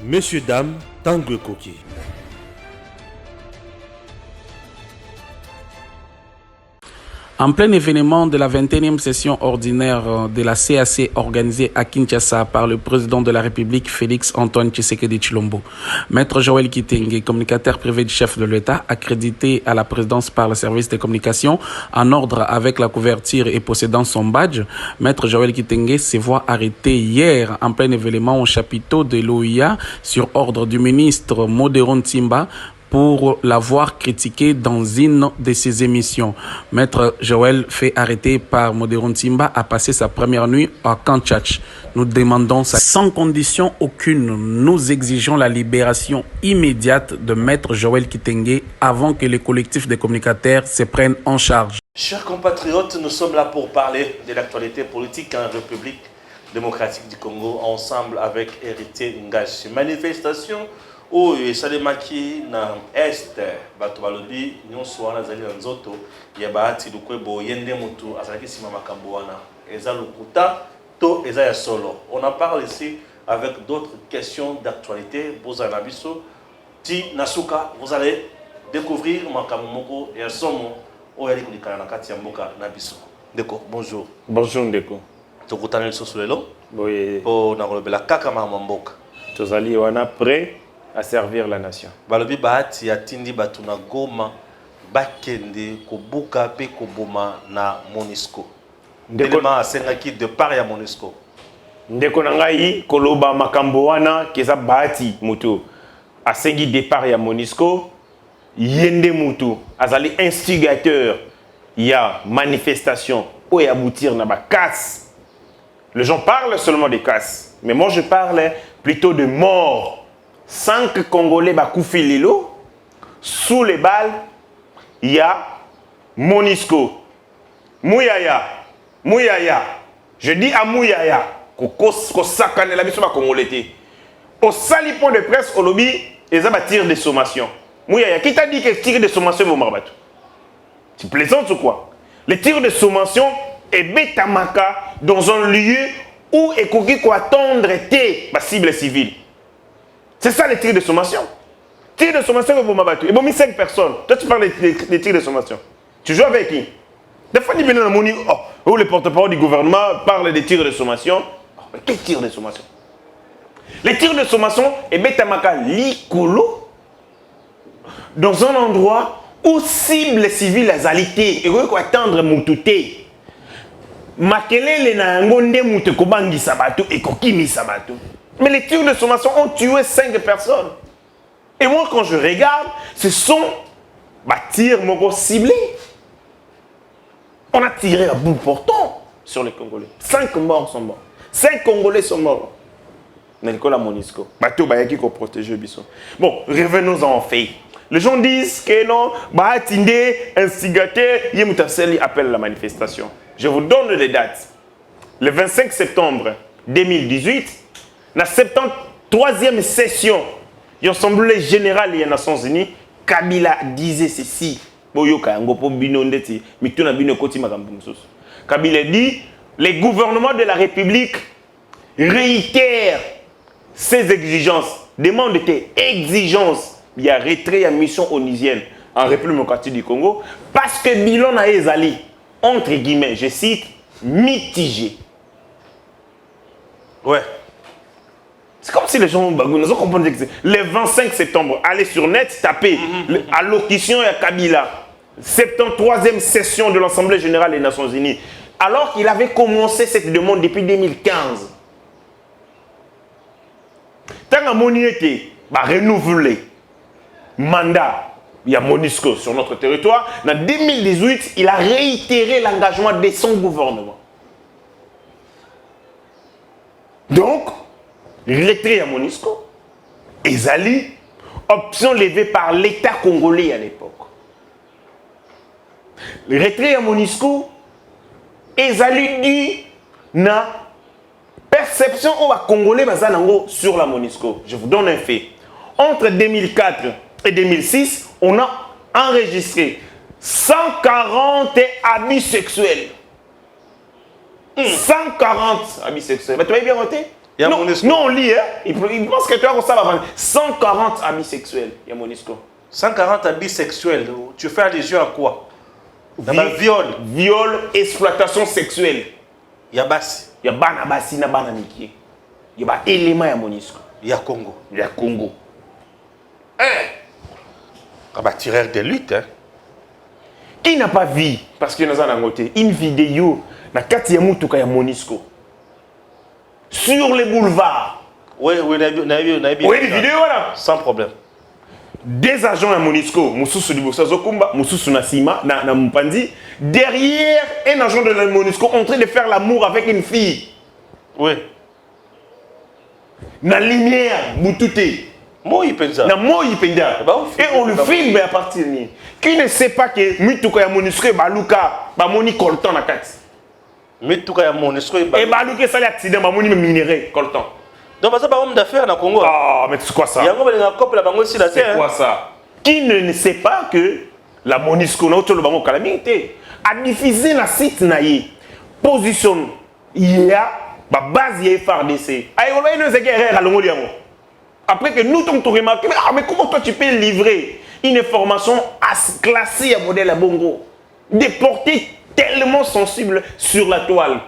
Messieurs, dames, Tanguy Koki. En plein événement de la 21e session ordinaire de la CAC organisée à Kinshasa par le président de la République Félix Antoine Tshisekedi Tshilombo, Maître Joël Kitenge, communicateur privé du chef de l'État, accrédité à la présidence par le service des communications, en ordre avec la couverture et possédant son badge, Maître Joël Kitenge se voit arrêté hier en plein événement au chapiteau de l'OIA sur ordre du ministre Modéron Timba, pour l'avoir critiqué dans une de ses émissions. Maître Joël, fait arrêter par Modéron Timba, a passé sa première nuit à Kanchach. Nous demandons ça sans condition aucune. Nous exigeons la libération immédiate de Maître Joël Kitenge avant que les collectifs des communicateurs se prennent en charge. Chers compatriotes, nous sommes là pour parler de l'actualité politique en République démocratique du Congo, ensemble avec Héritier Ngashi. Manifestation oyo esalemaki na este bato balobi nyonso wana zali na nzoto ya bahati lukwebo yende mutu azalaki sima makambo wana eza lokuta to eza ya solo. On en parle ici avec d'autres questions d'actualité. Bozala biso ti nasuka, vous allez découvrir makambo moko ya somo oyo ali kulikana na kati ya mboka na biso. Ndeko, bonjour. Bonjour Ndeko. Tokutana lisusu lelo boye po na kolobela kaka mama mboka tozali wana prêt à servir la nation. Balobi bahati ya tindi batu na Goma bakende kobuka pe koboma na MONUSCO. Ndelema asengaki de part ya MONUSCO. Ndeko na ngai koloba makambo wana keza bahati mutu asengi départ ya MONUSCO yende mutu azali instigateur ya manifestation ou y aboutir na ba casse. Les gens parlent seulement des casses, mais moi je parle plutôt de mort. 5 Congolais bakoufi lilo sous les balles, il y a MONUSCO. Mouyaya, Mouyaya. Je dis à Mouyaya ko sakane la biso ba Congolais. Au sali point de presse au lobby, ils ont tir de sommation. Mouyaya, qui t'a dit que tir de sommation vont marbatou? Tu plaisantes ou quoi? Les tirs de sommation est bétamaka dans un lieu où il faut attendre la cible civile. C'est ça les tirs de sommation. Tirs de sommation vous m'abattu. Et bon, 5 personnes. Toi, tu parles des tirs de sommation. Tu joues avec qui? Des fois, où le porte-parole du gouvernement parle des tirs de sommation. Mais quel tir de sommation? Les tirs de sommation est bétamaka likolo dans un endroit où cible civile a zalité. Et il faut attendre moutouté. Makelele na ngonde mutu kobangi sabato et kokimi sabato. Mais les tirs de sommation ont tué 5 personnes. Et moi, quand je regarde, ce sont tirs ciblés. On a tiré à bout portant sur les Congolais. 5 morts sont morts. 5 Congolais sont morts. Nicolas MONUSCO. Bateau bayaki ko protéger Bissot. Bon, revenons en fait. Les gens disent que non, Bahatinde, instigateur, Yemutaseli appelle la manifestation. Je vous donne les dates. Le 25 septembre 2018, la 73e session de l'Assemblée générale des Nations Unies, Kabila disait ceci. Kabila dit, les gouvernements de la République réitèrent ses exigences, demandent des exigences. Il y a retrait à mission onusienne en République démocratique du Congo parce que bilan a ezali, entre guillemets, je cite, mitigé. Ouais. C'est comme si les gens nous ont compris que le 25 septembre, allez sur net, tapez allocution à Kabila, 73e session de l'Assemblée générale des Nations Unies, alors qu'il avait commencé cette demande depuis 2015. Tant que mon été renouvelé mandat, il y a MONUSCO sur notre territoire. En 2018, il a réitéré l'engagement de son gouvernement. Donc, retrait à MONUSCO, Ezali, option levée par l'État congolais à l'époque. Le retrait à MONUSCO, Ezali dit na perception au Congolais sur la MONUSCO. Je vous donne un fait. Entre 2004 et 2006, on a enregistré 140 abus sexuels. 140 abus sexuels. Mais tu m'as bien noté? Il y a non, MONUSCO. non, on lit, hein. Il pense que tu as ça avant. 140 abus sexuels, il y a MONUSCO. 140 abus sexuels. Tu fais allusion à quoi? Viol. Viol, exploitation sexuelle. Il y a Bassi. Il y a Bana Bassi, na Bana Miki. Il y a des éléments à MONUSCO. Il y a Congo. Il y a Congo. Tireur de lutte. Hein. Qui n'a pas vu, parce que nous avons une vidéo, na kati ya mutuka ya MONUSCO. Sur les boulevards. Oui, oui, Oui, des vidéos là. Sans problème. Des agents à MONUSCO, Moussoussou Libosa Zokumba, Moussoussou Nassima, na Mpandi, derrière un agent de la MONUSCO en train de faire l'amour avec une fille. Oui. Na lumière, Boutouté. Moi, il pense ça. Na Moï Penda. Et on le filme à partir de lui. Qui ne sait pas que Mituka ya MONUSCO et Baluka, Bamoni Colton na kati. Mituka ya MONUSCO et Baluka ça l'accident, Bamoni minéré Colton. Donc, c'est pas homme d'affaires dans le Congo. Ah, mais c'est quoi ça? C'est quoi ça? Qui ne sait pas que la MONUSCO, le bango calamité, a diffusé la site naïe, position, il y a la base de FARDC. Après que nous t'ont remarqué, mais comment toi tu peux livrer une information classée à modèle à Bongo, des portées tellement sensibles sur la toile?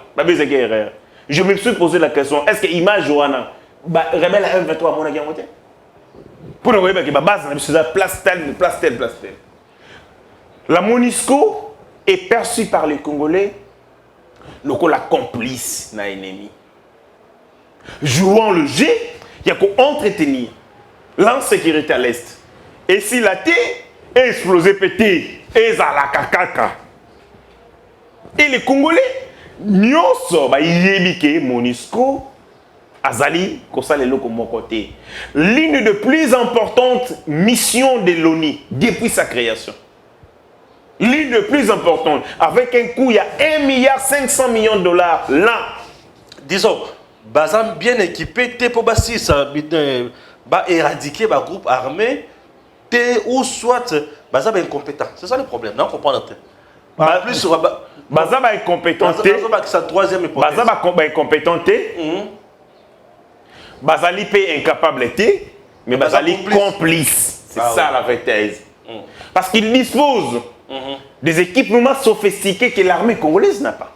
Je me suis posé la question, est-ce que l'image Johanna, rebelle à 1,23 à mon avis, pour nous dire que la base, c'est la place telle. La MONUSCO est perçue par les Congolais comme la complice d'un ennemi. Jouant le jeu, il y a qu'à entretenir l'insécurité à l'Est. Et si la terre est explosée, pété, et ça la kakaka. Et les Congolais, Nyoso, yébike MONUSCO, Azali, Kosale Loko mon côté. L'une des plus importantes missions de l'ONU depuis sa création. L'une des plus importantes, avec un coût, il y a 1,5 milliard de dollars là. Disons, Bazam bien équipé, t'es pour éradiquer le groupe armé, ou soit Bazam est incompétent. C'est ça le problème, non? On comprend notre. En plus, Bazam est incompétent. C'est troisième hypothèse. Bazam est incompétent. Bazali est incapable, mais Bazali complice. C'est ça la vraie thèse. Parce qu'il dispose des équipements sophistiqués que l'armée congolaise n'a pas.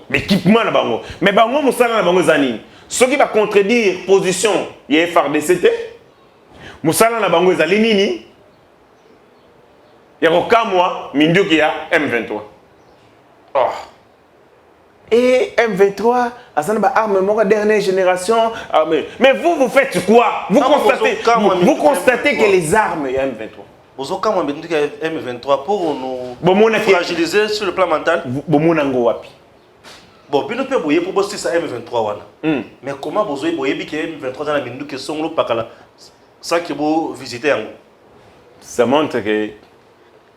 Mais équipement na bango. Mais bango musala na bango zani. Ce qui va contredire position ya FARDC, musala na bango ezali nini? Ya kokamwa minduki ya M23. Oh. Et M23, Azanaba arme dernière génération. Mais vous faites quoi? Vous constatez que les armes, il y a M23. Vous avez M23 pour nous fragiliser sur le plan mental. Bon, puis nous pouvons pour bosser ça M23. Mais comment vous avez que M23 dans la minute que sont sans que vous visitez? Ça montre que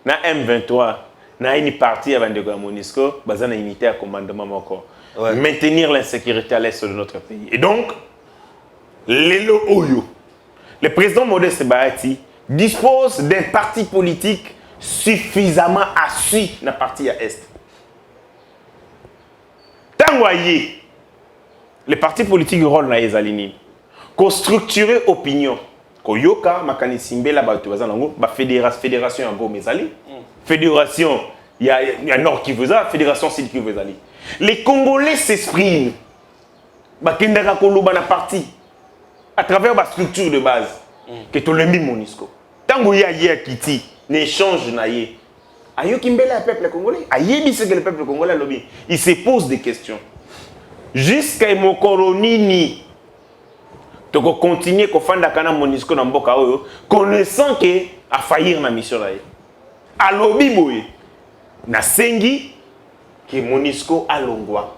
dans M23, na une partie avant de MONUSCO, bazana unité à commandement encore. Maintenir l'insécurité à l'est de notre pays. Et donc, le président Modeste Bahati dispose d'un parti politique suffisamment assis dans la partie à est. Tant voyez, les partis politiques rôle na ezalini, ko structurer opinion, ko yoka makani simbe la ba fédération en go mezali. Fédération, il y a Nord qui veut ça, Fédération Sud qui veut ça. Les Congolais s'expriment. Bakendaka koloba na parti à travers la structure de base que tout le monde MONUSCO. Tango ya kiti n'échange na yé. Ayo kimbela le peuple congolais. Ayebi ce que le peuple congolais lobby. Il se pose des questions. Jusqu'à Mokoronini, tu peux continuer à faire kana MONUSCO na mboka oyo, connaissant que a faillir na mission là. A lobby boy na sengi que MONUSCO a longwa.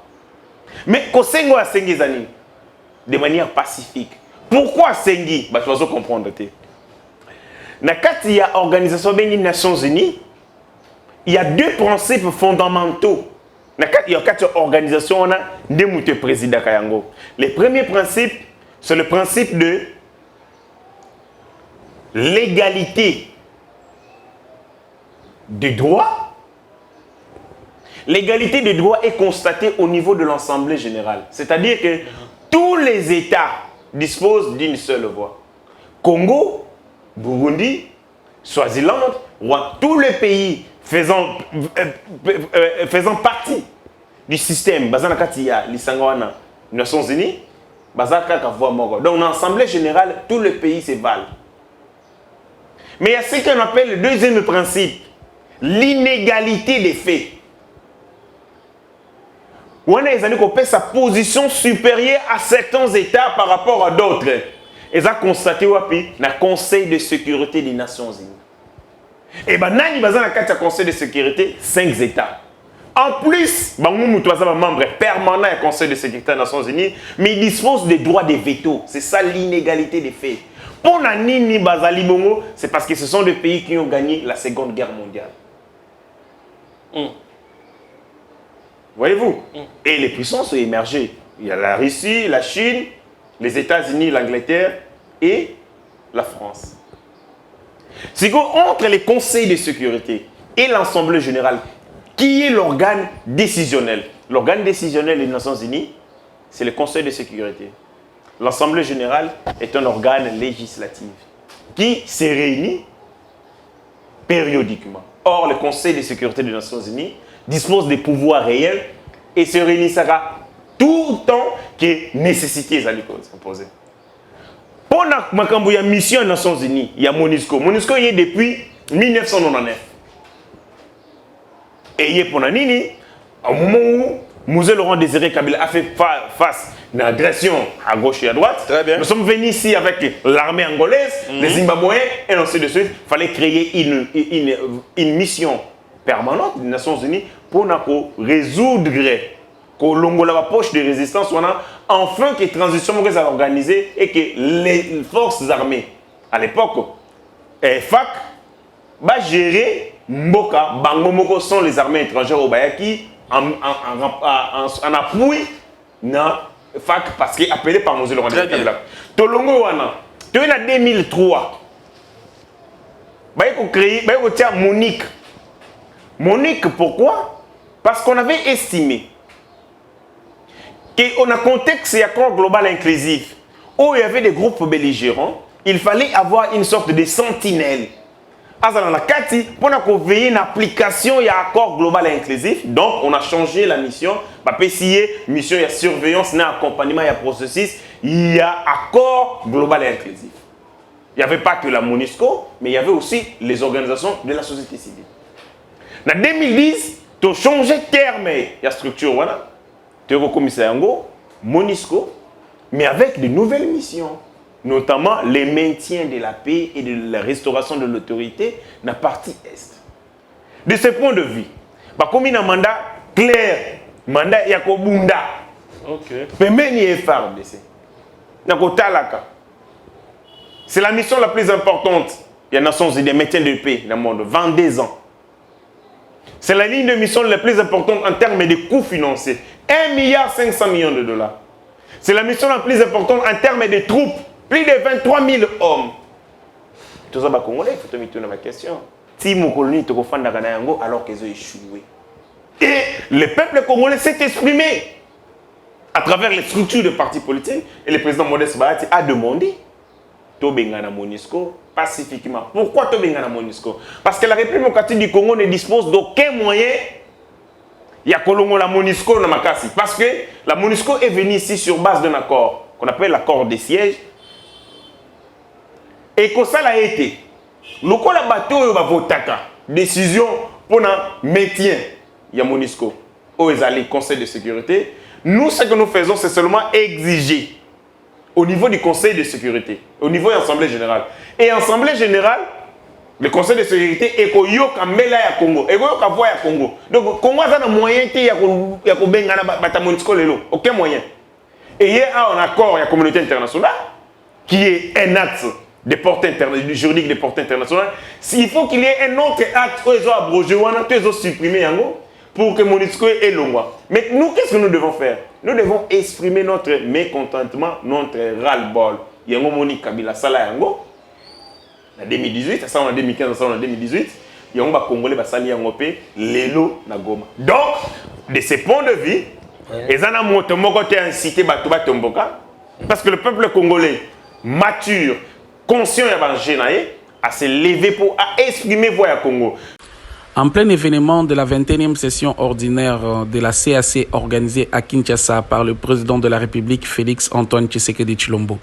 Mais ko sengo a sengi zani de manière pacifique. Pourquoi sengi? Bah tu vas comprendre te. Na kati ya organisation des Nations Unies, il y a deux principes fondamentaux. Na kati ya kati organisation on a ndemute président Kayango. Le premier principe, c'est le principe de l'égalité des droits. L'égalité des droits est constatée au niveau de l'Assemblée générale. C'est-à-dire que tous tous les États disposent d'une seule voix. Congo, Burundi, Swaziland, tous les pays faisant partie du système, les Nations Unies, donc en assemblée générale, tous les pays se valent. Mais il y a ce qu'on appelle le deuxième principe, l'inégalité des faits. On a sa position supérieure à certains États par rapport à d'autres. Et ça a constaté dans le Conseil de sécurité des Nations Unies. Et bien, dans le Conseil de sécurité, 5 États. En plus, il y a un membre permanent du Conseil de sécurité des Nations Unies, mais il dispose des droits de veto. C'est ça l'inégalité des faits. Pour Nani Bazali Bongo, c'est parce que ce sont des pays qui ont gagné la Seconde Guerre mondiale. Voyez-vous? Et les puissances ont émergé. Il y a la Russie, la Chine, les États-Unis, l'Angleterre et la France. C'est qu'entre les conseils de sécurité et l'Assemblée générale, qui est l'organe décisionnel? L'organe décisionnel des Nations Unies, c'est le Conseil de sécurité. L'Assemblée générale est un organe législatif qui se réunit périodiquement. Or, le Conseil de sécurité des Nations Unies dispose des pouvoirs réels et se réunissera tout le temps que nécessité est imposée. Pour la mission des Nations Unies, il y a MONUSCO. MONUSCO est depuis 1999. Et il est pour Nanini, au moment où Mosé Laurent Désiré Kabila a fait face à une agression à gauche et à droite, nous sommes venus ici avec l'armée angolaise, les Zimbabwéens, et ainsi de suite. Il fallait créer une mission permanente des Nations Unies pour résoudre la poche de résistance, enfin que la transition soit organisée et que les forces armées, à l'époque, FAC, va gérer Mboka, Bangomoko sont les armées étrangères au Bayaki en appui na FAC parce qu'il est appelé par Mosé Laurent Kabila. Tolongo wana, en 2003, il y a Monique. Monique, pourquoi? Parce qu'on avait estimé qu'on a contexte et accord global inclusif où il y avait des groupes belligérants, il fallait avoir une sorte de sentinelle. Pour veiller une application, il y a accord global inclusif. Donc, on a changé la mission. Mission, il y a surveillance, il y a accompagnement, il y a processus, il y a accord global inclusif. Il n'y avait pas que la MONUSCO, mais il y avait aussi les organisations de la société civile. En 2010, tu as changé de terme. Il y a structure, voilà. Tu as commissaire Yango, MONUSCO, mais avec de nouvelles missions. Notamment le maintien de la paix et de la restauration de l'autorité dans la partie Est. De ce point de vue, comme il y a un mandat clair, mandat Yakobunda, c'est la mission la plus importante des Nations Unies, maintien de paix dans le monde, 22 ans. C'est la ligne de mission la plus importante en termes de coûts financiers, 1,5 milliard de dollars. C'est la mission la plus importante en termes de troupes. Plus de 23 000 hommes. Tout ça, les Congolais, il faut te mettre ma question. Si mon colonie te confond alors qu'ils ont échoué. Et le peuple congolais s'est exprimé à travers les structures de partis politiques. Et le président Modeste Bahati a demandé Tobengana MONUSCO pacifiquement. Pourquoi Tobengana MONUSCO? Parce que la République démocratique du Congo ne dispose d'aucun moyen. Il y a la MONUSCO dans Makassi. Parce que la MONUSCO est venue ici sur base d'un accord qu'on appelle l'accord des sièges. Et que ça a été, le coup la bateau va voter décision pour le maintien de MONUSCO au Conseil de sécurité. Nous, ce que nous faisons, c'est seulement exiger au niveau du Conseil de sécurité, au niveau de l'Assemblée générale. Et l'Assemblée générale, le Conseil de sécurité est qu'il y a Congo, et qu'il y a Congo. Donc, Congo a un moyen de MONUSCO, aucun moyen. Et il y a un accord avec la communauté internationale qui est un acte de portée juridique de portée internationale. S'il faut qu'il y ait un autre acte où ils ont abrogé, ils ont supprimé pour que MONUSCO ait le droit. Mais nous, qu'est-ce que nous devons faire? Nous devons exprimer notre mécontentement, notre ras-le-bol. Il y a un Monique Kabila Sala Yango, en 2018, ça en 2015, ça en 2018, il y a un Congolais qui sali Yango Lelo na Goma. Donc, de ce point de vue, ils ont incité Batouba Tomboka. Parce que le peuple congolais mature, conscient à se lever pour exprimer voix à Congo. En plein événement de la 21e session ordinaire de la CAC organisée à Kinshasa par le président de la République Félix Antoine Tshisekedi Tshilombo,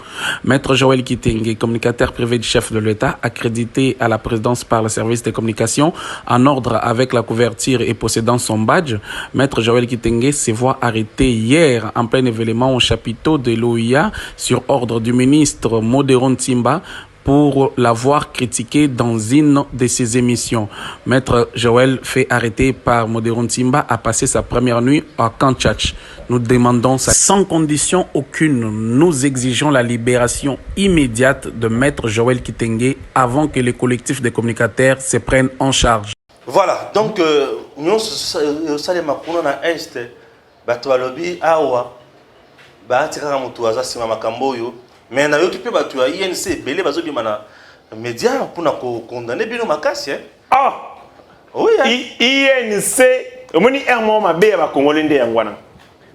Maître Joël Kitenge, communicateur privé du chef de l'État, accrédité à la présidence par le service des communications, en ordre avec la couverture et possédant son badge, Maître Joël Kitenge se voit arrêté hier en plein événement au chapiteau de l'OIA sur ordre du ministre Modéron Tsimba, pour l'avoir critiqué dans une de ses émissions. Maître Joël, fait arrêter par Modéron Tsimba, a passé sa première nuit à Kanchach. Nous demandons ça sans condition aucune. Nous exigeons la libération immédiate de Maître Joël Kitenge avant que les collectifs de communicateurs se prennent en charge. Voilà, donc nous sommes à Est, Batoualobi, Awa, Batikara Moutuaza, Sima Makamboyo. Mais na yoki pe batu ya INC belé bazo bima na média pour condamner bino makasi hein. Ah oui hein. INC omoni ermo mabe ya ba congolais nde yangwana.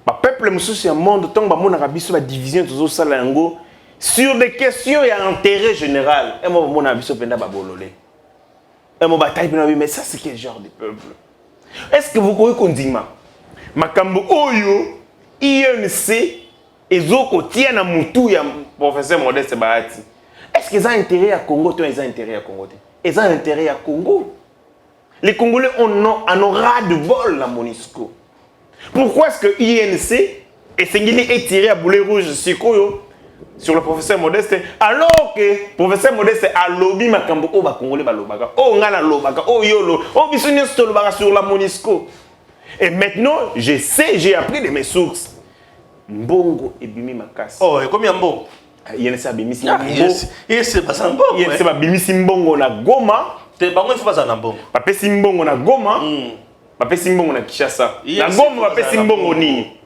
Ba peuple mususu ya monde tant ba mona biso ba division tozo sala yango sur des questions ya intérêt général. Et moi mona biso penda ba bololé. Et moi bataille bino mais ça c'est quel genre de peuple? Est-ce que vous pouvez kondima makambo oyo INC ezoko tia na mutu ya professeur Modeste Bahati. Est-ce qu'ils ont intérêt à Congo? Ils ont intérêt à Congo. Ils ont intérêt à Congo. Les Congolais en aura de vol la MONUSCO. Pourquoi est-ce que INC et Sengili est tiré à boulet rouge sur le professeur Modeste alors que le professeur Modeste a lobby makambo o ba Congolais ba lobaka o ngala lobaka o yolo o bisuni stolobaka sur la MONUSCO. Et maintenant, je sais, j'ai appris de mes sources. Mbongo et bimi makasi. Oh, et combien mbongo? INC a bimi mbongo. INC basa mbongo. INC ba bimi mbongo na Goma. Te bango il faut basa na mbongo. Ba pesi mbongo na Goma. Ba pesi mbongo na Kinshasa. Na Goma ba pesi mbongo nini?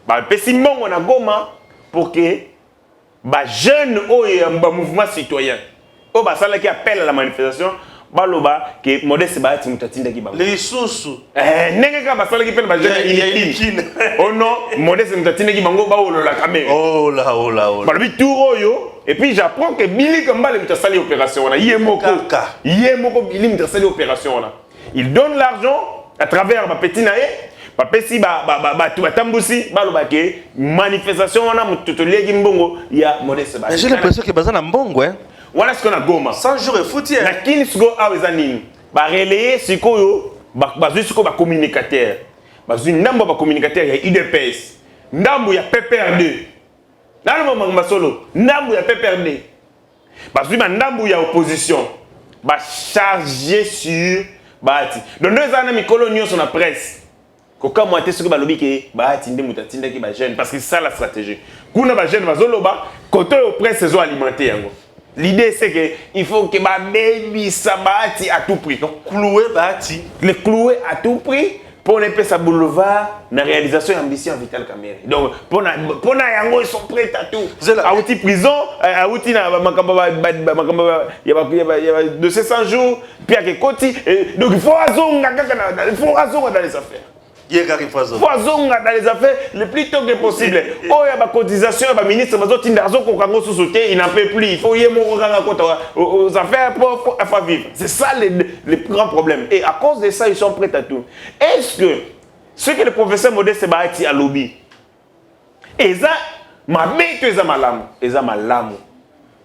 Ba pesi mbongo na Goma pour que ba jeune oyo ba mouvement citoyen. O ba sala qui appelle à la manifestation. Baloba que Modeste Bahati mutatinda ki bango. Les sous. Nenge ka basala ki pele ba jeune ilikine. Oh non, Modeste mutatinda ki bango ba olola kamé. Oh là. Balobi tour oyo et puis j'apprends que Billy Kambale mutasali opération na Yemoko Billy mutasali opération na. Il donne l'argent à travers ma petit naé. Pa pesi ba tu batambusi baloba ke manifestation wana mutotolegi mbongo ya Modeste Bahati. J'ai l'impression que baza na mbongo hein. Voilà ce qu'on a Goma. 100 jours et foutu. Na Kinsgo awezanini. Ba relayer sikoyo ba siko ba communicateur. Ba ndambo ba communicateur ya UDPS. Ndambo ya PPR2. Nalo mangamba solo. Ndambo ya PPR2. Ba ndambo ya opposition. Ba chargé sur Bahati. Donc deux ans mikolo nyonso na presse. Koka moite siko ba lobi ke Bahati nde mutatinda ki ba jeune parce que c'est ça la stratégie. Kuna ba jeune bazoloba côté au presse zo alimenter yango. L'idée c'est que il faut que ma baby Bahati à tout prix. Donc clouer Bahati. Le clouer à tout prix pour ne pas sa boulevard na réalisation ambition Vital Kamerhe. Donc pour na yango ils sont prêts à tout. À outil prison, à outil na makamba il y a 200 jours puis à koti donc il faut azonga dans les affaires. Foisonga dans les affaires le plus tôt que possible. Oh, il y a ma cotisation, il y a ministre, il n'en peut plus. Il faut y aux affaires pour vivre. C'est ça le plus grand problème. Et à cause de ça, ils sont prêts à tout. Est-ce que ce que le professeur Modeste Bahati a lobby,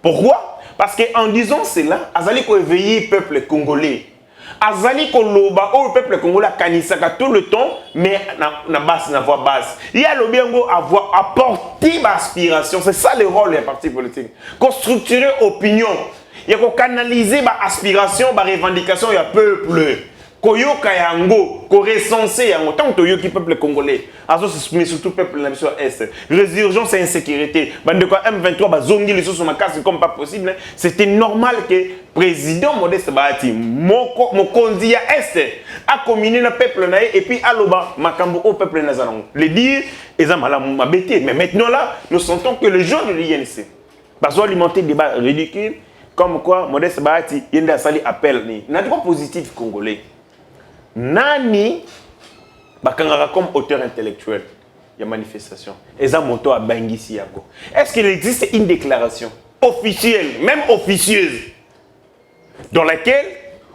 pourquoi? Parce qu'en disant cela, Azali ko éveiller le peuple congolais. Azali koloba au peuple congolais kanisaka tout le temps mais na basse na voix basse. Il y a le bien avoir apporté aspiration, c'est ça le rôle des partis politiques. Qu'on structurer opinion, il y a qu'on canaliser ba aspiration, ba revendication ya peuple. Koyoka yango, ko recenser yango tant que yoki peuple congolais. Azo s'exprimer surtout peuple na mission est. Résurgence et insécurité. Bande quoi M23 ba zongi les choses sur ma casse comme pas possible. C'était normal que président Modeste Bahati mokondi ya est a communié le peuple na et puis aloba makambo au peuple na zanango. Le dire eza malamu mabete mais maintenant là nous sentons que les gens de l'INC bazo alimenter débat ridicule comme quoi Modeste Bahati yenda sali appel ni. Na droit positif congolais. Nani bakangaka comme auteur intellectuel. il y a manifestation. Et ça, monto à Bangisi. Est-ce qu'il existe une déclaration officielle, même officieuse, dans laquelle,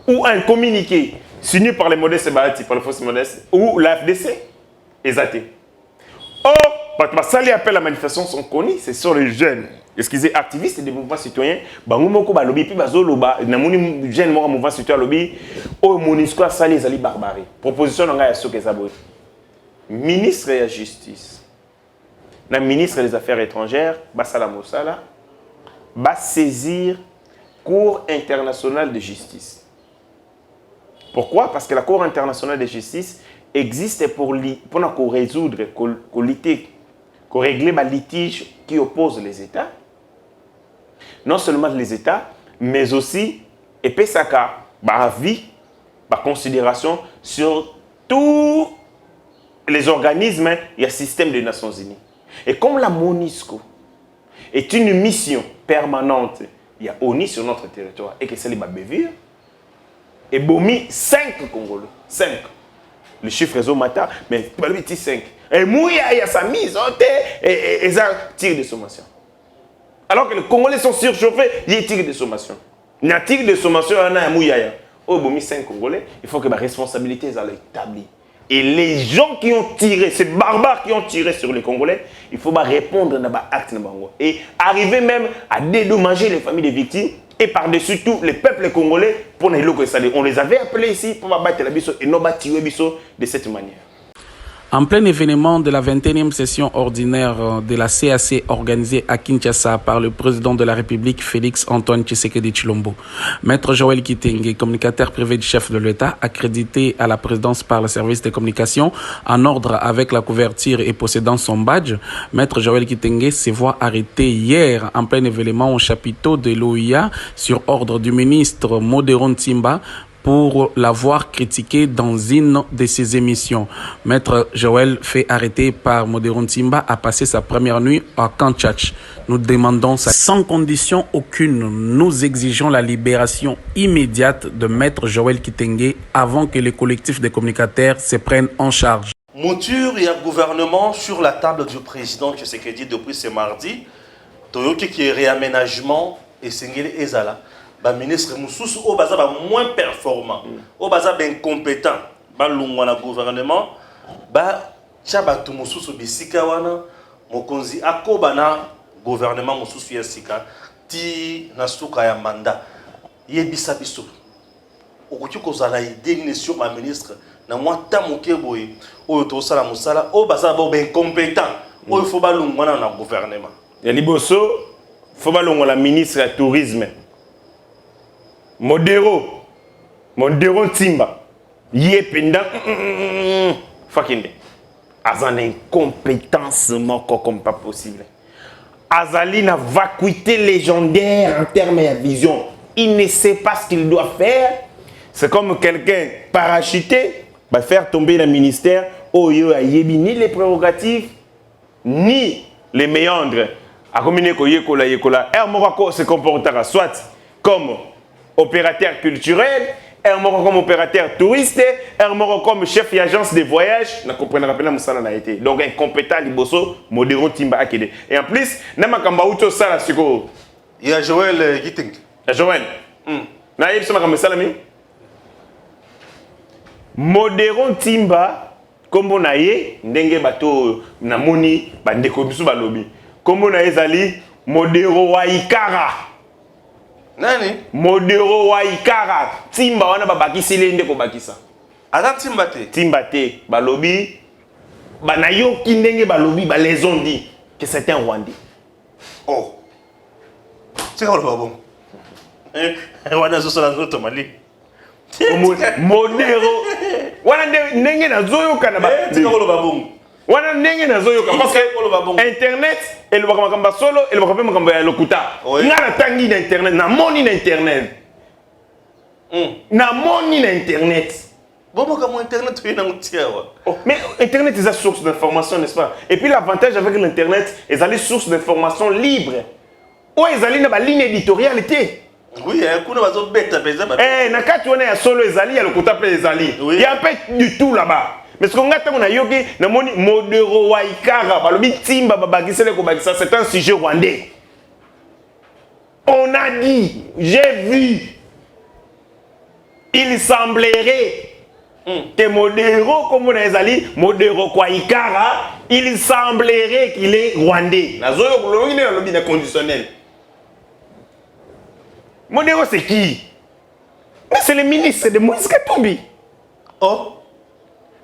ou un communiqué signé par les modestes Bahati, par les forces modestes, ou la FDC, exacté. Or, parce que les appels à la manifestation sont connus, c'est sur les jeunes. Excusez, activistes des mouvements citoyens, bangumoko ba lobby puis bazolo ba na moni jeune mo mouvement citoyen lobby o monisco sali zali barbarie. Proposition nga ya soke za boy. Ministre de la justice. Na ministre des affaires étrangères, ba sala mosala ba saisir Cour internationale de justice. Pourquoi? Parce que la Cour internationale de justice existe pour résoudre, pour lutter, pour régler les litiges qui opposent les États. Non seulement les États, mais aussi, et puis ça a avis, considération sur tous les organismes et le système des Nations Unies. Et comme la MONUSCO est une mission permanente, il y a ONU sur notre territoire, et que c'est les Babévir, et Bomi 5 Congolais. 5. Le chiffre est au matin, mais pas le petit 5. Et Mouya, il y a sa mise, et ça tire de sommation. Alors que les Congolais sont surchauffés, il y a tir de sommation. Il y a tir de sommation, il y a Mouya. Oh, bon, 5 Congolais, il faut que ma responsabilité soit établie. Et les gens qui ont tiré, ces barbares qui ont tiré sur les Congolais, il faut répondre à l'acte. Et arriver même à dédommager les familles des victimes et par-dessus tout les peuples congolais pour les locaux. On les avait appelés ici pour battre la biso et non battre biso de cette manière. En plein événement de la 21e session ordinaire de la CAC organisée à Kinshasa par le président de la République Félix Antoine Tshisekedi Tshilombo, Maître Joël Kitenge, communicateur privé du chef de l'État, accrédité à la présidence par le service de communication, en ordre avec la couverture et possédant son badge, Maître Joël Kitenge se voit arrêté hier en plein événement au chapiteau de l'OIA sur ordre du ministre Modéron Timba pour l'avoir critiqué dans une de ses émissions. Maître Joël, fait arrêter par Modéron Timba, a passé sa première nuit à Kanchach. Nous demandons ça sans condition aucune. Nous exigeons la libération immédiate de Maître Joël Kitenge avant que les collectifs de communicateurs se prennent en charge. Mouture et un gouvernement sur la table du président Tshisekedi depuis ce mardi. Toyoki qui est réaménagement et Sengele Ezala. Ba ministre Moussous au baza ba moins performant, au baza ben incompétent, ba lungwana gouvernement, ba chabatu Moussous bisika wana, mokonzi akobana gouvernement Moussous yasika, ti nasuka ya mandat, yebisa biso. Okuti kozala idée sur ma ministre, na moi tamoke boye, o to sala musala, o baza ba ben incompétent, o il faut ba lungwana na gouvernement. Ya liboso, faut ba lungwana ministre ya tourisme. Modéron Timba, yé pendant fakinde. Azan incompétence comme pas possible. Azali n'a vacuité légendaire en termes de vision. Il ne sait pas ce qu'il doit faire. C'est comme quelqu'un parachuté, va faire tomber le ministère. Oh yo yebi ni les prérogatives ni les méandres. A communiquer ko yekola yekola. Morako se comportera soit comme opérateur culturel, un mort comme opérateur touriste, un mort comme chef d'agence de voyage, na comprendre rappel na musala na été. Donc incompétent liboso Modéron Timba akede. Et en plus, na makamba uto sala siko. Il y a Joël Kitenge. Joël. Na yebisa makamba sala mi. Modéron Timba kombo na ye ndenge bato na moni bandeko biso balobi. Kombo na ezali Modéro Waikara. Nani? Modéro Waikara. Timba wana babakisi lende ko bakisa. Adam Timba te. Timba te. Balobi. Banayo kindenge balobi. Ba les ont dit que c'était un Rwandais. Oh. C'est quoi le babon? Rwanda zo sala zo tomali. Modéro. Wana ndenge na zoyo kana ba. C'est quoi le babon? Wana ndenge na zoyo kana parce que internet et le bakamba solo et le bakamba makamba ya lokuta. Ngana tangi na internet na moni na internet. Na moni na internet. Bon comme internet tu na mutiawa. Mais internet est une source d'information, n'est-ce pas? Et puis l'avantage avec l'internet, ils ont une source d'information libre. Ou ils ont une ligne éditoriale. Oui, il y a un coup de bête. Eh, nakati wana ya solo ezali ya lokuta pe ezali. Il y a pas du tout là-bas. Mais ce qu'on a tant on a yoki na moni modero waikara balobi timba babakisele ko bakisa c'est un sujet rwandais. On a dit, j'ai vu. Il semblerait que Modero, comme on a dit, Modero Kwaikara, il semblerait qu'il est rwandais. La zone il est dans le conditionnel. Modero, c'est qui? Mais c'est le ministre de Moïse Katumbi. Oh?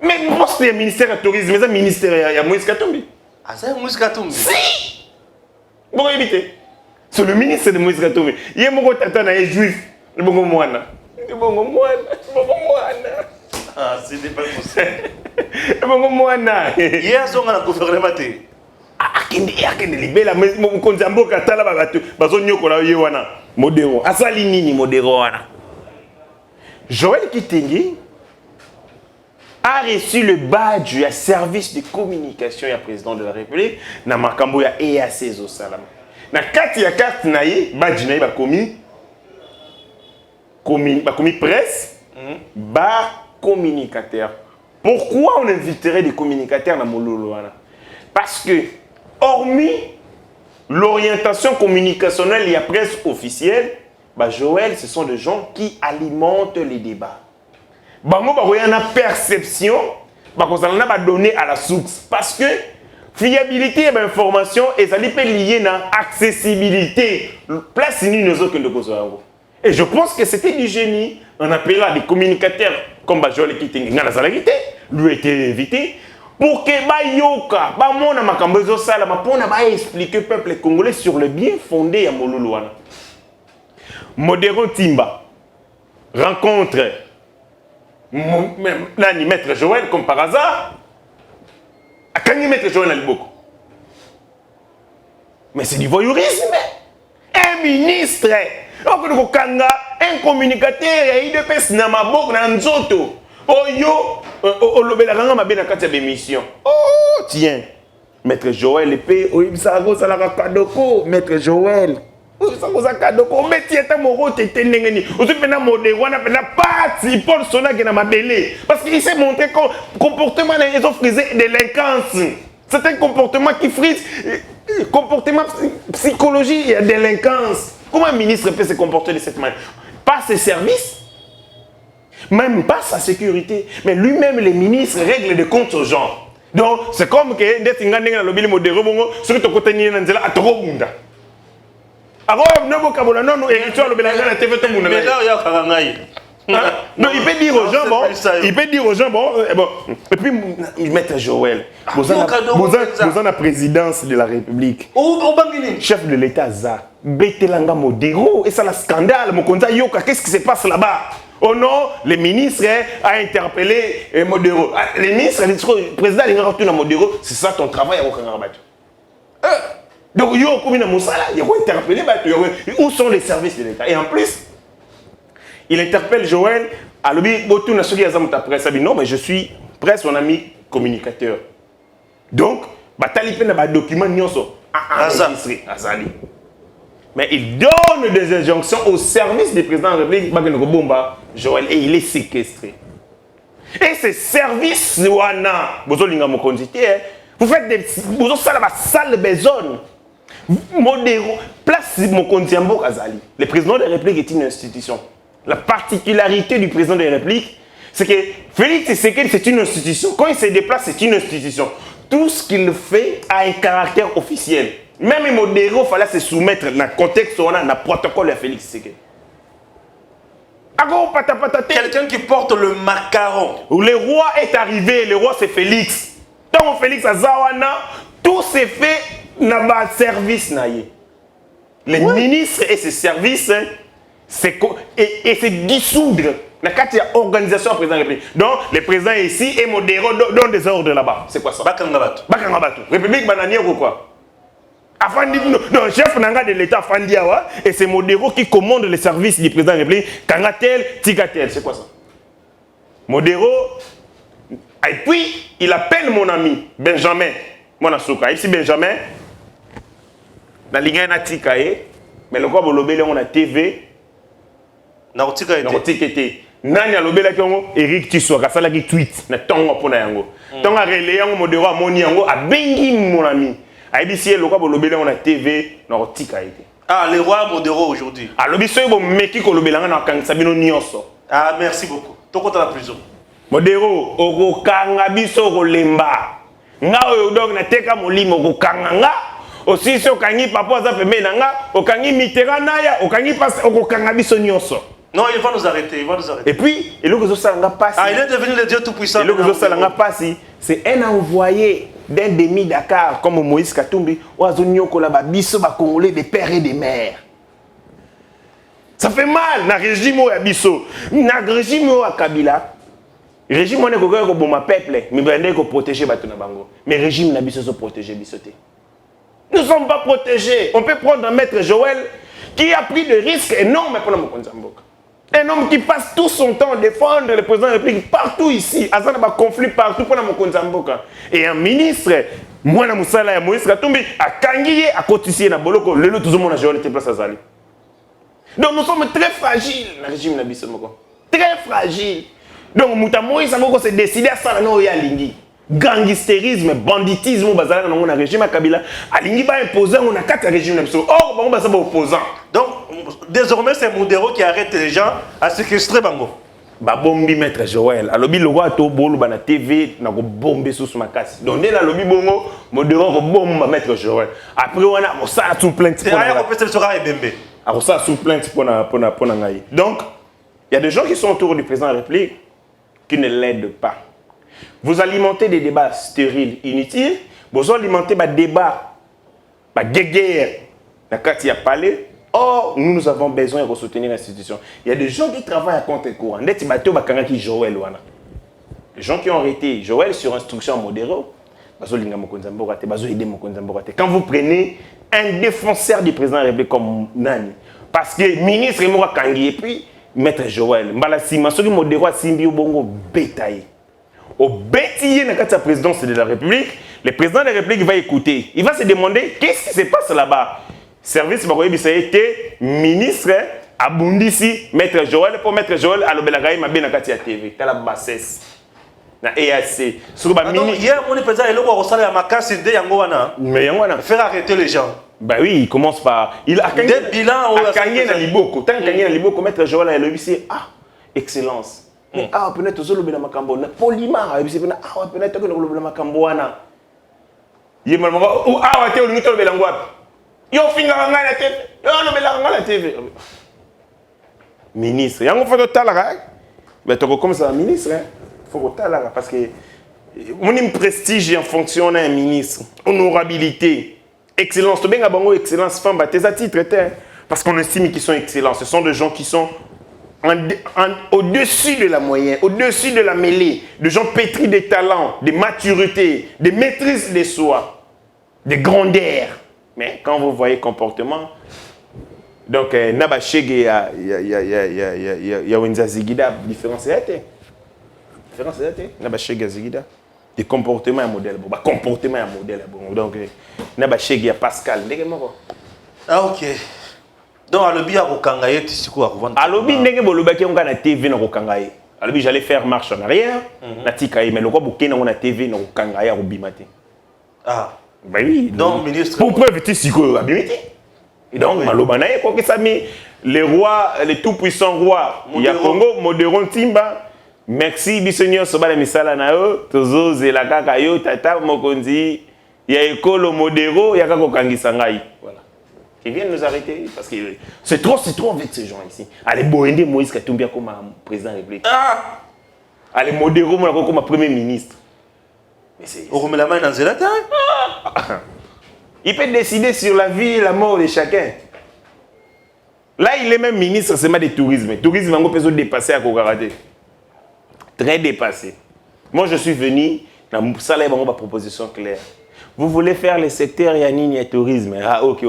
Mais moi, c'est le ministère du tourisme, mais c'est le ministère de Moïse Katumbi. Ah, c'est Moïse Katumbi? Si! Bon, évitez. C'est le ministre de Moïse Katumbi. Il y a mon tata na juif. Le bon moine. Le bon moine. Ah, c'est pas possible. Le bon moine. Hier, on a gouvernement. Akende libela mon konzambo katala babatu bazo nyokola yewana modero asali nini modero wana. Joël Kitenge a reçu le badge du service de communication du président de la République na makambo ya EAC zo salama. Na kati ya carte na ye badge na ye bakomi presse ba communicateur. Pourquoi on inviterait des communicateurs dans mololo wana? Parce que hormis l'orientation communicationnelle et la presse officielle, bah Joël, ce sont des gens qui alimentent les débats. Bango ba une perception, bah qu'on s'en a donné à la source. Parce que fiabilité et information, et ça peut lié à accessibilité. Place ni nous autres que de cause. Et je pense que c'était du génie. On appellera des communicateurs comme Joël Kitenge, lui a été invité. Pour que Bayoka, Bamona Makambezo Salama, pour expliquer au peuple congolais sur le bien fondé à Moluluana. Modéro Timba rencontre Nani Maître Joël comme par hasard. À quand Maître Joël Aliboko? Mais c'est du voyeurisme. Un ministre, un communicateur, il y a des Namabok Nanzoto. Oyo, olobelanga mabena kati ya bémission. Oh, tiens. Maître Joël épée, oibsago salaka kadoko, Maître Joël. Oibsago salaka kadoko, meti eta moro tete nengeni. Osipena modero wana pena pati Paul Sona qui na mabele parce qu'il s'est montré comportement ils ont frisé délinquance. C'est un comportement qui frise comportement psychologie et délinquance. Comment un ministre peut se comporter de cette manière? Pas ses services. Même pas sa sécurité, mais lui-même, les ministres règlent des comptes aux gens. Donc, c'est comme que dès que tu as un lobby modéré, ce que tu as côté à Torobunda. Alors, non, et tu as le la TV, mais là, il y a non, il peut dire aux gens, bon, et puis, ils mettent Joël. Vous avez la présidence de la République. Chef de l'État, Betelanga Modero, et ça, le scandale, qu'est-ce qui se passe là-bas? Oh non, le ministre a interpellé Modero. Le ministre, le président de Modero, c'est ça ton travail à donc, il y a interpellé, où sont les services de l'État? Et en plus, il interpelle Joël, à l'objet, non, mais je suis presse, son ami communicateur. Donc, il y a des documents enregistrés. Mais il donne des injonctions au service du président de la République, Joël, et il est séquestré. Et ces services, vous faites des sales besoins. Modéro, place Mokondiambo Kazali. Le président de la République est une institution. La particularité du président de la République, c'est que Félix Tshisekedi, c'est une institution. Quand il se déplace, c'est une institution. Tout ce qu'il fait a un caractère officiel. Même Modéro, il fallait se soumettre dans le contexte, dans le protocole de Félix Tshisekedi. Quelqu'un qui porte le macaron. Le roi est arrivé, le roi c'est Félix. Tant Félix a Zawana, tout s'est fait dans le service. Les ministres et ses services, c'est dissoudre. Il y a une organisation président de la République. Donc, le président est ici et Modéro donne des ordres là-bas. C'est quoi ça? Bakangabatu. République bananière ou quoi? Non, chef de l'État Fandiawa, et c'est Modéro qui commande les services du président de la République. Kangatel, Tigatel, c'est quoi ça? Modéro, et puis il appelle mon ami Benjamin, mon assouka. Ici Benjamin, dans l'Iga na Tikae, mais le quoi bolobé on a TV, na Tikae. nani alobela kongo Eric Tshisekedi sala ki tweet na tongo pona yango tonga relé yango modero amoni yango abengi mon ami aibisi loka bolobela na TV na otika ite ah le roi modero aujourd'hui alobi soyo bo meki ko lobela na kangisa bino nyonso ah merci beaucoup tokota la prison modero okokanga biso kolemba nga oyo donc na teka molimo okokanga nga aussi so kangi papa aza pembe na nga okangi mitera na ya okangi pas okokanga biso nyonso. Non, il va nous arrêter, il va nous arrêter. Et puis, il est devenu le Dieu tout-puissant. C'est un envoyé d'un demi-Dakar, comme Moïse Katumbi, ou à Zonyoko là-bas, biso ba Congolais des pères et des mères. Ça fait mal, na régime ou à biso, na régime ou à Kabila. Régime on est ko ko bon peuple, mais ben ko protéger batuna bango. Mais régime na biso so protéger bisoté. Nous ne sommes pas protégés. On peut prendre un maître Joël qui a pris des risques énormes pour notre Konzamboka. Un homme qui passe tout son temps à défendre le président de la République partout ici, à un conflit partout pour notre Konzamboka. Et un ministre, moi, na Moussala et Moïse Katumbi, à Kangiye, à Kotissier, à Boloko, le lot, tout le monde a Joël était place à Zali. Donc nous sommes très fragiles, le régime Nabisomoko. Très fragiles. Donc Mouta Moïse s'est décidé à ça, non, il y a Lingui. Gangsterisme, banditisme, bazar dans le régime à Kabila, Alingi va imposer on a 4 régimes or bon bah ça va opposant. Donc désormais c'est Modero qui arrête les gens à séquestrer Bango. Ba bombi maître Joël, alobi le roi to bolu ba na TV na ko bomber sous makasi. Donc dès la lobby bongo Modero ko bomba maître Joël. Après on a ça sous plainte pour na ko peut-être sera Ebembe. Alors ça sous plainte pour na ngai. Donc il y a des gens qui sont autour du président de la République qui ne l'aident pas. Vous alimentez des débats stériles, inutiles. Vous alimentez des débats, des guerres. Il y a parlé. Or, nous avons besoin de soutenir l'institution. Il y a des gens qui travaillent à contre-courant. Les gens qui ont arrêté Joël sur instruction modérée. Quand vous prenez un défenseur du président de la République comme Nani, parce que le ministre est mort et puis maître Joël, Mbalassi, modéré à Simbi Bongo bétail. Au bêtisier de la présidence de la République, le président de la République va écouter. Il va se demander qu'est-ce qui se passe là-bas. Service Bakoyebi, ça a été ministre à Bundisi, maître Joël, pour maître Joël à l'Obelagaï, ma bien à TV. T'as la bassesse. Na EAC. Hier, on est président et l'autre, on s'en est à ma casse de Yangoana. Mais Yangoana. Faire arrêter les gens. Bah oui, il commence par. Il a des bilans. Il a gagné dans l'Iboko. Tant qu'il a gagné dans l'Iboko, maître Joël a l'OBC. Ah, excellence. Ah, peut-être que le makambo na polima, et puis peut-être que le makambo ana. Il m'a dit ah, tu es au limite de l'angua. Yo finga la TV. Yo no la TV. Ministre, yango faut totalara. Mais tu comme ça ministre, faut totalara parce que mon prestige en fonction d'un ministre, honorabilité, excellence, tu bien bango excellence femme tes titres parce qu'on estime qu'ils sont excellents. Ce sont des gens qui sont au-dessus de la moyenne, au-dessus de la mêlée, de gens pétris de talent, de maturité, de maîtrise de soi, de grandeur. Mais quand vous voyez comportement, donc Nabachege, il y a Wenza Zigida, différence Nabachege Zigida, des comportements un modèle, comportement un modèle. Donc Nabachege, il y a Pascal, ah ok. Donc, alobi a kokangaye tisiko a revendre. Alobi ndenge bolobaki on na TV na kokangaye. Alobi j'allais faire marche en arrière, na tikaye mais loko bokena na TV na kokangaye a robimate. Ah. Bah oui. Donc ministre pour preuve tisiko abimité. Et donc maloba na ko que ça mis les rois, les tout puissants rois, il y a Congo Modéron Timba. Merci bisonyo soba la misala na yo, tozo zela kaka yo tata mokonzi, ya ekolo Modéro ya kako kangisa ngai. Voilà. Qui viennent nous arrêter parce que c'est trop avec ces gens ici. Allez, Boende Moïse Katumbi comme président de la République. Ah! Allez, Modéro comme premier ministre. Mais c'est. Il peut décider sur la vie et la mort de chacun. Là, il est même ministre seulement du tourisme. Le tourisme va peut dépasser à Kogarate. Très dépassé. Moi, je suis venu dans mon salaire, ma proposition claire. Vous voulez faire le secteur Yanine et tourisme? Ah, ok.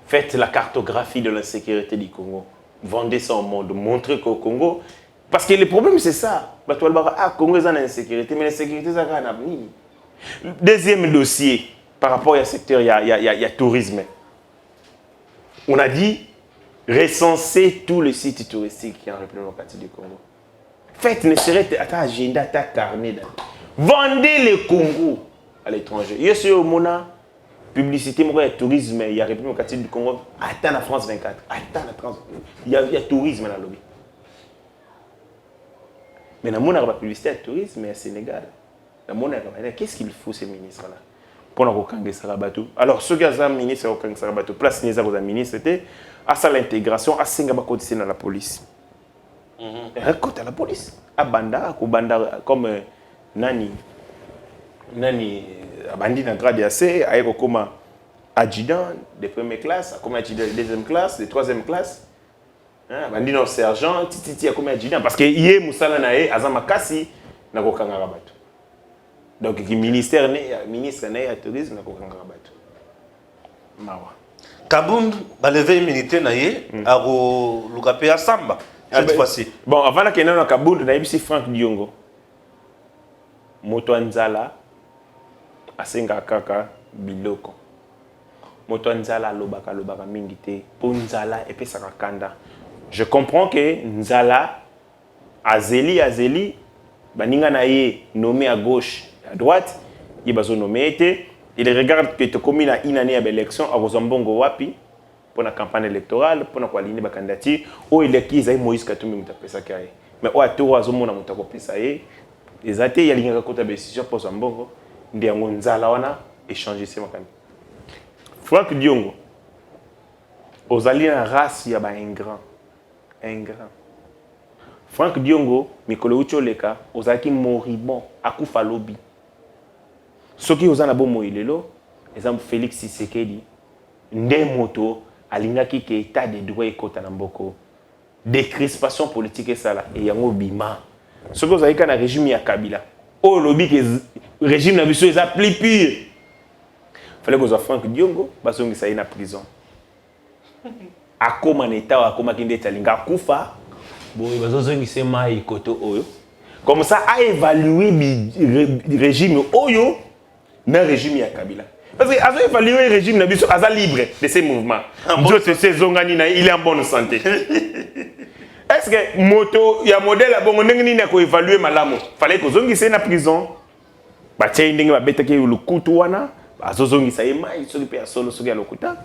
Faites la cartographie de l'insécurité du Congo. Vendez ça au monde. Montrez qu'au Congo... Parce que le problème, c'est ça. Ah, Congo est en insécurité, mais l'insécurité, c'est un avenir. Deuxième dossier, par rapport au secteur, il y a tourisme. On a dit recenser tous les sites touristiques qui sont en République démocratique du Congo. Faites ne serait à agenda, à carnet. Vendez le Congo à l'étranger. Il y a au Mona, publicité, il y a tourisme, il y a République du Congo. Attends la France 24. Attends la France. Il y a tourisme dans le lobby. Mais dans la publicité, il y a tourisme, mais au Sénégal. Qu'est-ce qu'il faut ces ministres-là pour nous reconnaître ça bateau. Alors ceux qui ont ministre reconnaître ça bateau. Place ni ça aux ministres c'était à ça l'intégration à Singapour côté dans la police. Côté la police. À Banda comme nani abandi dans grade AC aiko comme adjudant de première classe, comme adjudant de deuxième classe, de troisième classe. Abandi non sergent titi comme adjudant parce que yé musala nae azama kasi na kokanga bateau. Donc, le ministre de tourisme n'a pas de mawa. Kabound, va lever immunité naie à l'Ougapé à Samba cette fois-ci. Bon, avant la Kenya, Kabound, on a eu Franck Diongo. Moto Nzala, Asenga Kaka, Biloko. Moto Nzala, Lobaka Mingite, pour Nzala et puis Sakakanda. Je comprends que Nzala, Azeli, Baninga naie nommé à gauche. À droite, il va se nommer. Il regarde que tu as commis une année à l'élection à Rosambongo Wapi pour la campagne électorale, pour la coalition de candidature, où il est qui est Moïse Katumbi Mutapesa Kaye. Mais où à tout Azomona Mutapesa Kaye, les athées, il y a une décision pour Rosambongo, il y a un Zalawana échanger ces makani. Franck Diongo, aux alliés en race, il y a un grand. Franck Diongo, Mikolo Ucholeka, aux alliés moribond, Akufa Lobby. Ce qui est bon moïlelo, exemple Félix Tshisekedi, Ndemoto, alingaki ke état de droit et kota namboko, décrispation politique et ça là, et yango bima. Ce que vous avez quand régime ya Kabila, oh lobby que régime na biso est plus pire. Fallait que vous Franck Diongo, basongi ça na prison. Akoma neta akoma kinde talinga kufa, bon bazozongi sema ikoto oyo. Comme ça a évalué le régime oyo. Mais le régime ya Kabila. Parce que a évalué le régime nabiso aza libre de ces mouvements. Dieu c'est Zonganina, il est en bonne santé. Est-ce que moto ya modèle a bon ndenge nini ko évaluer malamu? Fallait que zongise na prison. Ba tshei ndenge ba betake lukutu wana, azozongisa yema, iso pe solo soki ya lokuta.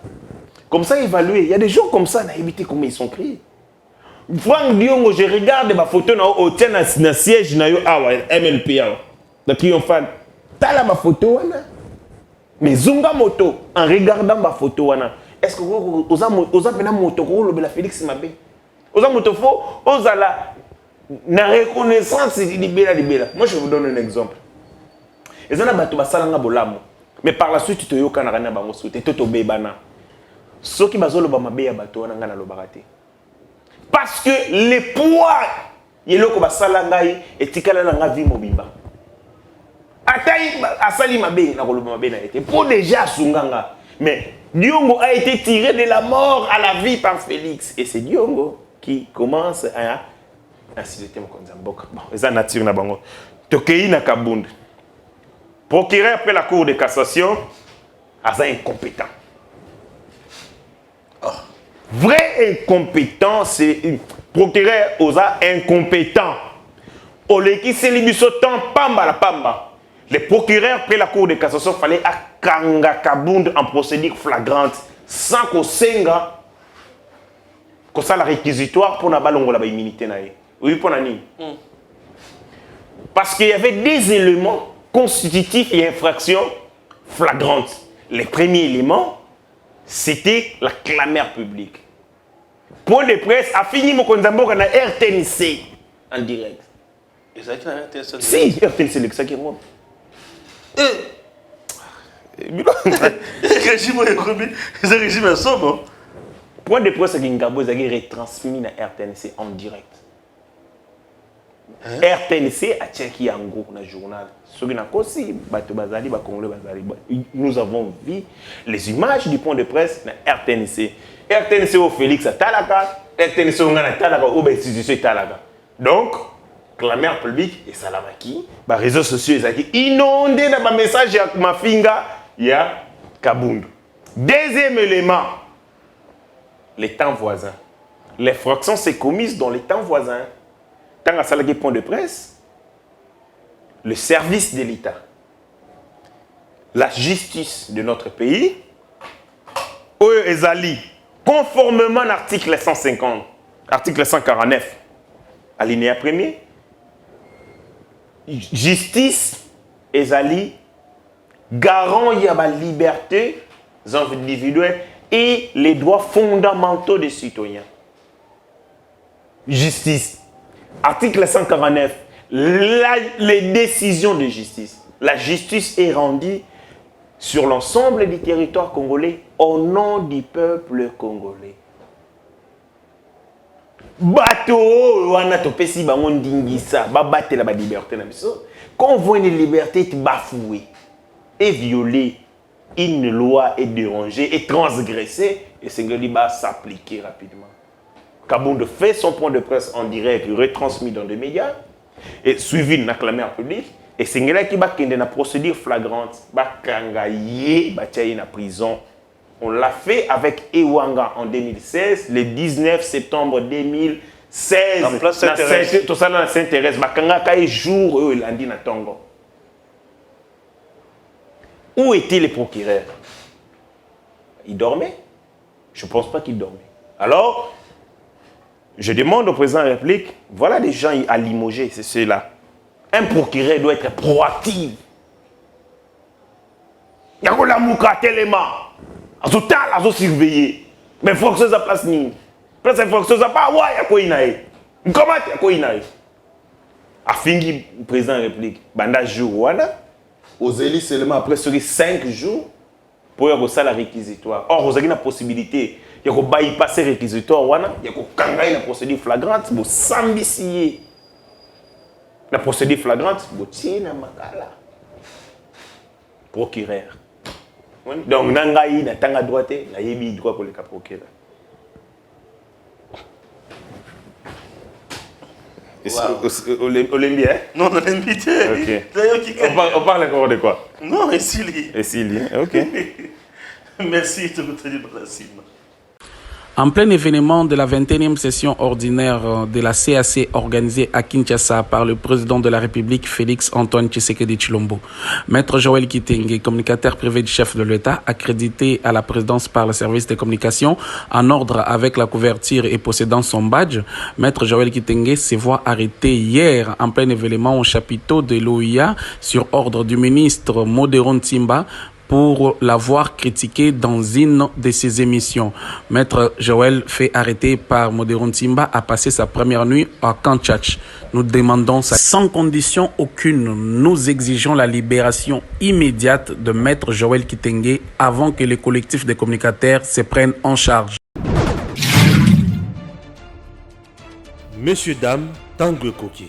Comme ça évaluer, il y a des gens comme ça na éviter comment ils sont créés. Franck Diongo, je regarde ma photo au tien na siège na yo awa MLP awa. Da triomphal. Tala ma photo wana. Mais zunga moto en regardant ma photo wana. Est-ce que oza pena moto ko lobela Félix Mabe? Oza moto fo ozala na reconnaissance libela. Moi je vous donne un exemple. Ezana bato basalanga bolamo. Mais par la suite to yoka na kana bango soute to bebana. Soki bazolo ba mabe ya bato wana ngana lobarate. Parce que le poids yeloko basalanga etikala na nga vie mobimba. Ataï asali mabe na koloba mabe na été pour déjà sunganga. Mais Diongo a été tiré de la mort à la vie par Félix et c'est Diongo qui commence à insulter mon konzamboka. Bon, eza nature na bango. Tokei na Kabound. Procureur après la cour de cassation asa incompétent. Vrai incompétent, c'est procureur osa incompétent. Oleki selibiso tan pamba la pamba. Le procureur après la cour de cassation fallait akanga Kabound en procédure flagrante sans qu'on senga que ça la réquisitoire pour na balongo la immunité na. Oui pour nani. Parce qu'il y avait des éléments constitutifs et infractions flagrantes. Les premiers éléments c'était la clameur publique. Point de presse a fini mon konzambo na RTNC en direct. Et ça qui a RTNC. Si, RTNC c'est ça qui est moi. Régime est régime est sombre. Point de presse qui Ngabo Zagé retransmis na RTNC en direct. RTNC a checké en gros dans le journal. Ce qui n'a pas aussi, nous avons vu les images du point de presse na RTNC. RTNC au Félix à Talaka, RTNC au Ngana Talaka, au Institution Talaka. Donc, clameur publique et salamaki, les réseaux sociaux ils inondés dans ma message à ma finga, il y a Kabound. Deuxième élément, les temps voisins. Les fractions s'est commises dans les temps voisins. tant à salarié point de presse, le service de l'État, la justice de notre pays, eux, ezali, conformément à l'article 150, article 149, alinéa 1er, justice, ezali, garant y a la liberté individuelle et les droits fondamentaux des citoyens. Justice. Article 149. Les décisions de justice. La justice est rendue sur l'ensemble du territoire congolais au nom du peuple congolais. Bato wana topesi bango ndingisa babatela ba liberté na biso. Quand on voit une liberté est bafouée et violée, une loi est dérangée et transgressée et c'est que va s'appliquer rapidement. Kabound fait son point de presse en direct, retransmis dans des médias et suivi de l'acclamé en public. Et c'est là qui va kende na procédure flagrante, ba kangaye, ba tchaye na prison. On l'a fait avec Ewanga en 2016, le 19 septembre 2016. En place Saint-Thérèse. Tout ça dans Saint-Thérèse, ba kanga kay jour il lundi na Tongo. Où étaient les procureurs? Ils dormaient? Je ne pense pas qu'ils dormaient. Alors, je demande au président de la République, voilà des gens à limoger, c'est ceux-là. Un procureur doit être proactif. Il y a la mouka tellement. Il faut surveiller. Mais il faut que ça place ni. Parce qu'il faut que ça pas. Ouais, il y a quoi il y a. Comment il y a quoi il y a. Afingi, président de la République, banda jour, aux élites seulement après 5 jours pour y avoir la réquisitoire. Or, vous avez la possibilité de bypasser le réquisitoire, il y a la procédure flagrante, vous s'ambitiez. La procédure flagrante, vous tirez la makala. Procureur. Donc, nangaï, na tanga droite, na yebi droit pour le cas procureur. Olympia, hein? Non, on l'aime bien. On parle encore de quoi? Non, Essili. Essili, ok. Merci de vous tenir dans la cime. En plein événement de la 21e session ordinaire de la CAC organisée à Kinshasa par le président de la République Félix Antoine Tshisekedi Tshilombo, Maître Joël Kitenge, communicateur privé du chef de l'État, accrédité à la présidence par le service de communication, en ordre avec la couverture et possédant son badge, Maître Joël Kitenge se voit arrêté hier en plein événement au chapiteau de l'OIA sur ordre du ministre Modéron Timba, pour l'avoir critiqué dans une de ses émissions. Maître Joël, fait arrêter par Modéron Timba, a passé sa première nuit à Kanchach. Nous demandons ça sans condition aucune. Nous exigeons la libération immédiate de Maître Joël Kitenge avant que les collectifs de communicateurs se prennent en charge. Messieurs, dames, Tanguy Koki.